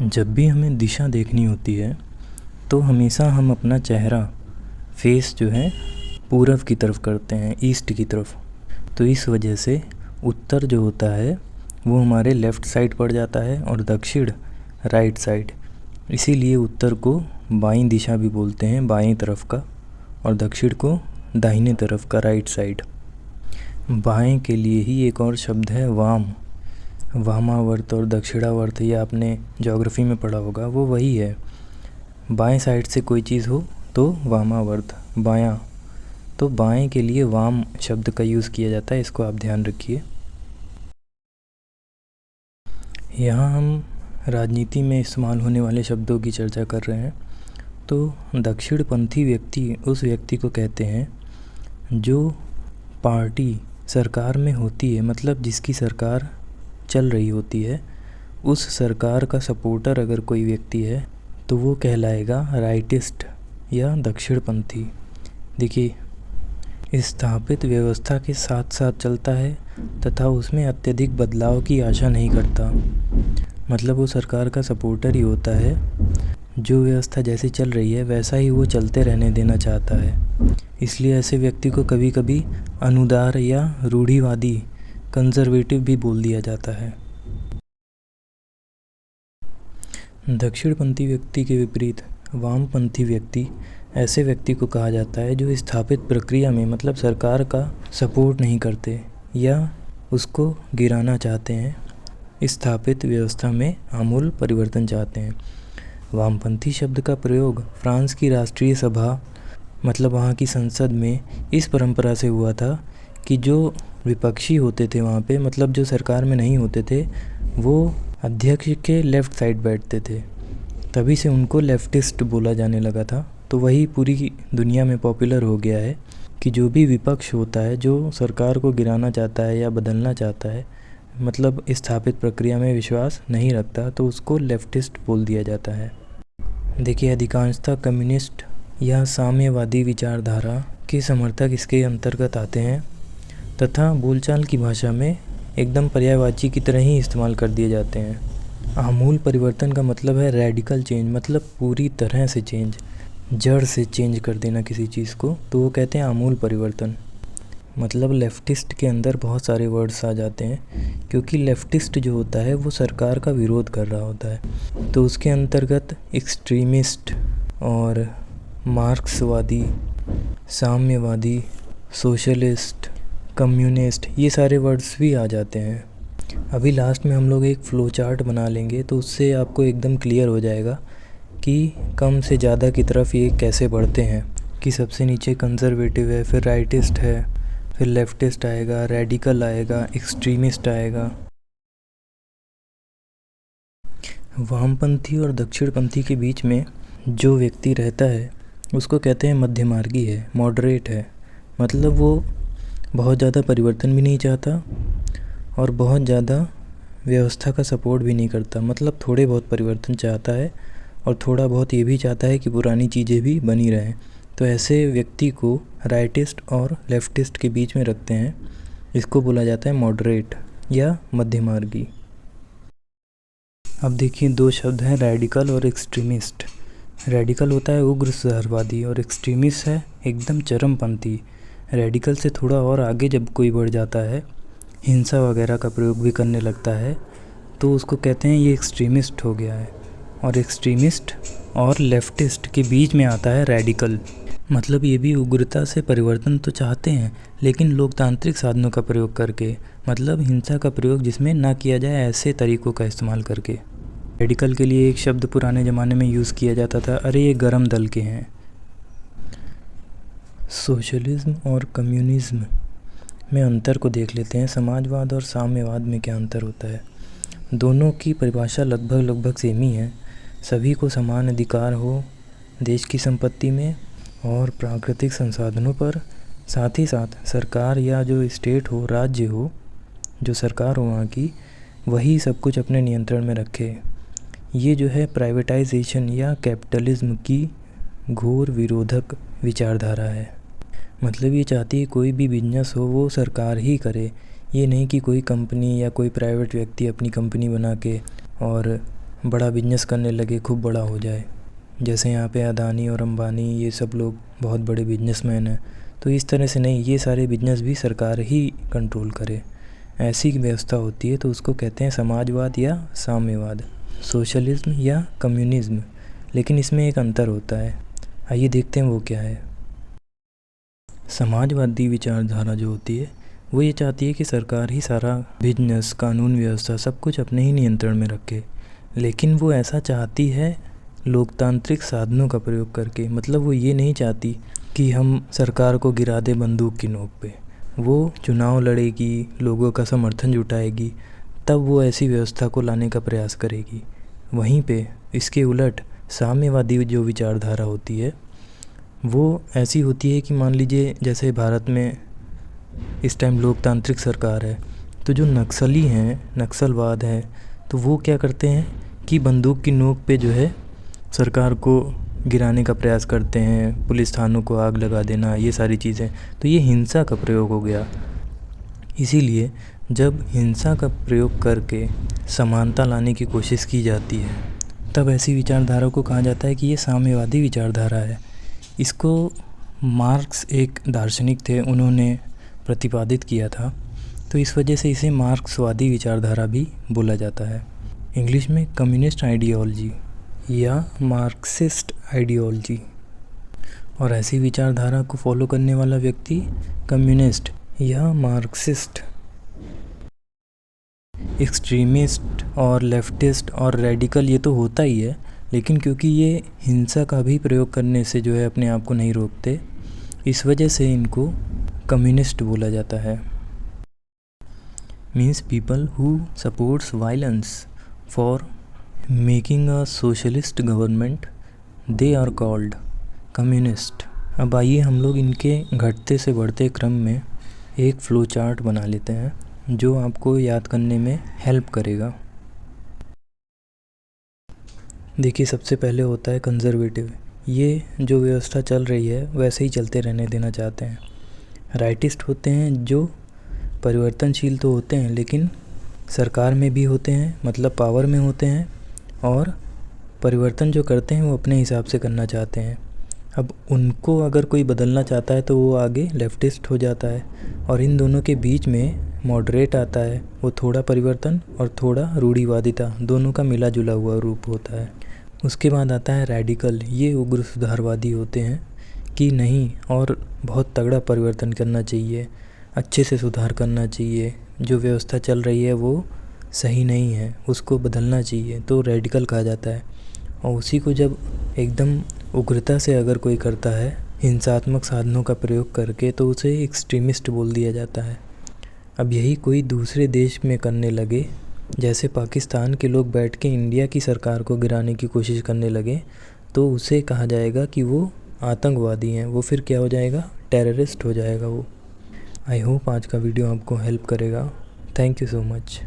जब भी हमें दिशा देखनी होती है तो हमेशा हम अपना चेहरा फेस जो है पूरब की तरफ करते हैं, ईस्ट की तरफ। तो इस वजह से उत्तर जो होता है वो हमारे लेफ़्ट साइड पड़ जाता है और दक्षिण राइट साइड। इसीलिए उत्तर को बाईं दिशा भी बोलते हैं, बाईं तरफ का, और दक्षिण को दाहिने तरफ का, राइट साइड। बाएं के लिए ही एक और शब्द है वाम। वामावर्त और दक्षिणावर्त, ये आपने ज्योग्राफी में पढ़ा होगा, वो वही है। बाएं साइड से कोई चीज़ हो तो वामावर्त, बायां। तो बाएं के लिए वाम शब्द का यूज़ किया जाता है, इसको आप ध्यान रखिए। यहाँ हम राजनीति में इस्तेमाल होने वाले शब्दों की चर्चा कर रहे हैं। तो दक्षिणपंथी व्यक्ति उस व्यक्ति को कहते हैं जो पार्टी सरकार में होती है, मतलब जिसकी सरकार चल रही होती है, उस सरकार का सपोर्टर अगर कोई व्यक्ति है तो वो कहलाएगा राइटिस्ट या दक्षिणपंथी। देखिए, स्थापित व्यवस्था के साथ साथ चलता है तथा उसमें अत्यधिक बदलाव की आशा नहीं करता। मतलब वो सरकार का सपोर्टर ही होता है, जो व्यवस्था जैसी चल रही है वैसा ही वो चलते रहने देना चाहता है। इसलिए ऐसे व्यक्ति को कभी कभी अनुदार या रूढ़िवादी, कंजर्वेटिव भी बोल दिया जाता है। दक्षिणपंथी व्यक्ति के विपरीत वामपंथी व्यक्ति ऐसे व्यक्ति को कहा जाता है जो स्थापित प्रक्रिया में, मतलब सरकार का सपोर्ट नहीं करते या उसको गिराना चाहते हैं, स्थापित व्यवस्था में आमूल परिवर्तन चाहते हैं। वामपंथी शब्द का प्रयोग फ्रांस की राष्ट्रीय सभा, मतलब वहाँ की संसद में इस परंपरा से हुआ था कि जो विपक्षी होते थे वहाँ पे, मतलब जो सरकार में नहीं होते थे, वो अध्यक्ष के लेफ़्ट साइड बैठते थे। तभी से उनको लेफ्टिस्ट बोला जाने लगा था। तो वही पूरी दुनिया में पॉपुलर हो गया है कि जो भी विपक्ष होता है, जो सरकार को गिराना चाहता है या बदलना चाहता है, मतलब स्थापित प्रक्रिया में विश्वास नहीं रखता, तो उसको लेफ्टिस्ट बोल दिया जाता है। देखिए, अधिकांशतः कम्युनिस्ट या साम्यवादी विचारधारा के समर्थक इसके अंतर्गत आते हैं तथा बोलचाल की भाषा में एकदम पर्यायवाची की तरह ही इस्तेमाल कर दिए जाते हैं। आमूल परिवर्तन का मतलब है रेडिकल चेंज, मतलब पूरी तरह से चेंज, जड़ से चेंज कर देना किसी चीज़ को, तो वो कहते हैं आमूल परिवर्तन। मतलब लेफ्टिस्ट के अंदर बहुत सारे वर्ड्स आ जाते हैं, क्योंकि लेफ्टिस्ट जो होता है वो सरकार का विरोध कर रहा होता है। तो उसके अंतर्गत एक्सट्रीमिस्ट और मार्क्सवादी, साम्यवादी, सोशलिस्ट, कम्युनिस्ट, ये सारे वर्ड्स भी आ जाते हैं। अभी लास्ट में हम लोग एक फ़्लो चार्ट बना लेंगे तो उससे आपको एकदम क्लियर हो जाएगा कि कम से ज़्यादा की तरफ ये कैसे बढ़ते हैं। कि सबसे नीचे कंजर्वेटिव है, फिर राइटिस्ट है, फिर लेफ्टिस्ट आएगा, रेडिकल आएगा, एक्सट्रीमिस्ट आएगा। वामपंथी और दक्षिणपंथी के बीच में जो व्यक्ति रहता है उसको कहते हैं मध्यमार्गी है, मॉडरेट है। मतलब वो बहुत ज़्यादा परिवर्तन भी नहीं चाहता और बहुत ज़्यादा व्यवस्था का सपोर्ट भी नहीं करता। मतलब थोड़े बहुत परिवर्तन चाहता है और थोड़ा बहुत ये भी चाहता है कि पुरानी चीज़ें भी बनी रहें। तो ऐसे व्यक्ति को राइटिस्ट और लेफ्टिस्ट के बीच में रखते हैं। इसको बोला जाता है मॉडरेट या मध्यमार्गी। अब देखिए, दो शब्द हैं, रेडिकल और एक्सट्रीमिस्ट। रेडिकल होता है उग्र सुधारवादी और एक्सट्रीमिस्ट है एकदम चरमपंथी। रेडिकल से थोड़ा और आगे जब कोई बढ़ जाता है, हिंसा वगैरह का प्रयोग भी करने लगता है, तो उसको कहते हैं ये एक्सट्रीमिस्ट हो गया है। और एक्सट्रीमिस्ट और लेफ्टिस्ट के बीच में आता है रेडिकल। मतलब ये भी उग्रता से परिवर्तन तो चाहते हैं, लेकिन लोकतांत्रिक साधनों का प्रयोग करके, मतलब हिंसा का प्रयोग जिसमें ना किया जाए ऐसे तरीक़ों का इस्तेमाल करके। रेडिकल के लिए एक शब्द पुराने ज़माने में यूज़ किया जाता था, अरे ये गरम दल के हैं। सोशलिज्म और कम्युनिज्म में अंतर को देख लेते हैं। समाजवाद और साम्यवाद में क्या अंतर होता है? दोनों की परिभाषा लगभग सेम ही है। सभी को समान अधिकार हो देश की संपत्ति में और प्राकृतिक संसाधनों पर। साथ ही साथ सरकार या जो स्टेट हो, राज्य हो, जो सरकार हो वहाँ की, वही सब कुछ अपने नियंत्रण में रखे। ये जो है प्राइवेटाइजेशन या कैपिटलिज्म की घोर विरोधक विचारधारा है। मतलब ये चाहती है कोई भी बिजनेस हो वो सरकार ही करे, ये नहीं कि कोई कंपनी या कोई प्राइवेट व्यक्ति अपनी कंपनी बना के और बड़ा बिजनेस करने लगे, खूब बड़ा हो जाए। जैसे यहाँ पे अदानी और अंबानी ये सब लोग बहुत बड़े बिजनेसमैन हैं, तो इस तरह से नहीं, ये सारे बिजनेस भी सरकार ही कंट्रोल करे, ऐसी व्यवस्था होती है। तो उसको कहते हैं समाजवाद या साम्यवाद, सोशलिज्म या कम्युनिज्म। लेकिन इसमें एक अंतर होता है, आइए देखते हैं वो क्या है। समाजवादी विचारधारा जो होती है वो ये चाहती है कि सरकार ही सारा बिजनेस, कानून व्यवस्था सब कुछ अपने ही नियंत्रण में रखे, लेकिन वो ऐसा चाहती है लोकतांत्रिक साधनों का प्रयोग करके। मतलब वो ये नहीं चाहती कि हम सरकार को गिरा दे बंदूक की नोक पे। वो चुनाव लड़ेगी, लोगों का समर्थन जुटाएगी, तब वो ऐसी व्यवस्था को लाने का प्रयास करेगी। वहीं पे इसके उलट साम्यवादी जो विचारधारा होती है वो ऐसी होती है कि मान लीजिए जैसे भारत में इस टाइम लोकतांत्रिक सरकार है, तो जो नक्सली हैं, नक्सलवाद है, तो वो क्या करते हैं कि बंदूक की नोक पे जो है सरकार को गिराने का प्रयास करते हैं, पुलिस थानों को आग लगा देना, ये सारी चीज़ें। तो ये हिंसा का प्रयोग हो गया। इसीलिए जब हिंसा का प्रयोग करके समानता लाने की कोशिश की जाती है, तब ऐसी विचारधारा को कहा जाता है कि ये साम्यवादी विचारधारा है। इसको मार्क्स एक दार्शनिक थे, उन्होंने प्रतिपादित किया था, तो इस वजह से इसे मार्क्सवादी विचारधारा भी बोला जाता है। इंग्लिश में कम्युनिस्ट आइडियोलॉजी या मार्क्सिस्ट आइडियोलॉजी। और ऐसी विचारधारा को फॉलो करने वाला व्यक्ति कम्युनिस्ट या मार्क्सिस्ट। एक्सट्रीमिस्ट और लेफ्टिस्ट और रेडिकल ये तो होता ही है, लेकिन क्योंकि ये हिंसा का भी प्रयोग करने से जो है अपने आप को नहीं रोकते, इस वजह से इनको कम्युनिस्ट बोला जाता है। Means people who supports violence for making a socialist government, they are called communist. अब आइए हम लोग इनके घटते से बढ़ते क्रम में एक फ्लो चार्ट बना लेते हैं जो आपको याद करने में हेल्प करेगा। देखिए, सबसे पहले होता है कंजर्वेटिव। ये जो व्यवस्था चल रही है वैसे ही चलते रहने देना चाहते हैं। राइटिस्ट होते हैं जो परिवर्तनशील तो होते हैं, लेकिन सरकार में भी होते हैं, मतलब पावर में होते हैं, और परिवर्तन जो करते हैं वो अपने हिसाब से करना चाहते हैं। अब उनको अगर कोई बदलना चाहता है तो वो आगे लेफ्टिस्ट हो जाता है, और इन दोनों के बीच में मॉडरेट आता है, वो थोड़ा परिवर्तन और थोड़ा रूढ़िवादिता दोनों का मिला जुला हुआ रूप होता है। उसके बाद आता है रेडिकल। ये उग्र सुधारवादी होते हैं कि नहीं, और बहुत तगड़ा परिवर्तन करना चाहिए, अच्छे से सुधार करना चाहिए, जो व्यवस्था चल रही है वो सही नहीं है, उसको बदलना चाहिए, तो रेडिकल कहा जाता है। और उसी को जब एकदम उग्रता से अगर कोई करता है हिंसात्मक साधनों का प्रयोग करके, तो उसे एक्सट्रीमिस्ट बोल दिया जाता है। अब यही कोई दूसरे देश में करने लगे, जैसे पाकिस्तान के लोग बैठ के इंडिया की सरकार को गिराने की कोशिश करने लगे, तो उसे कहा जाएगा कि वो आतंकवादी हैं, वो फिर क्या हो जाएगा, टेररिस्ट हो जाएगा वो। आई होप आज का वीडियो आपको हेल्प करेगा। Thank you so much.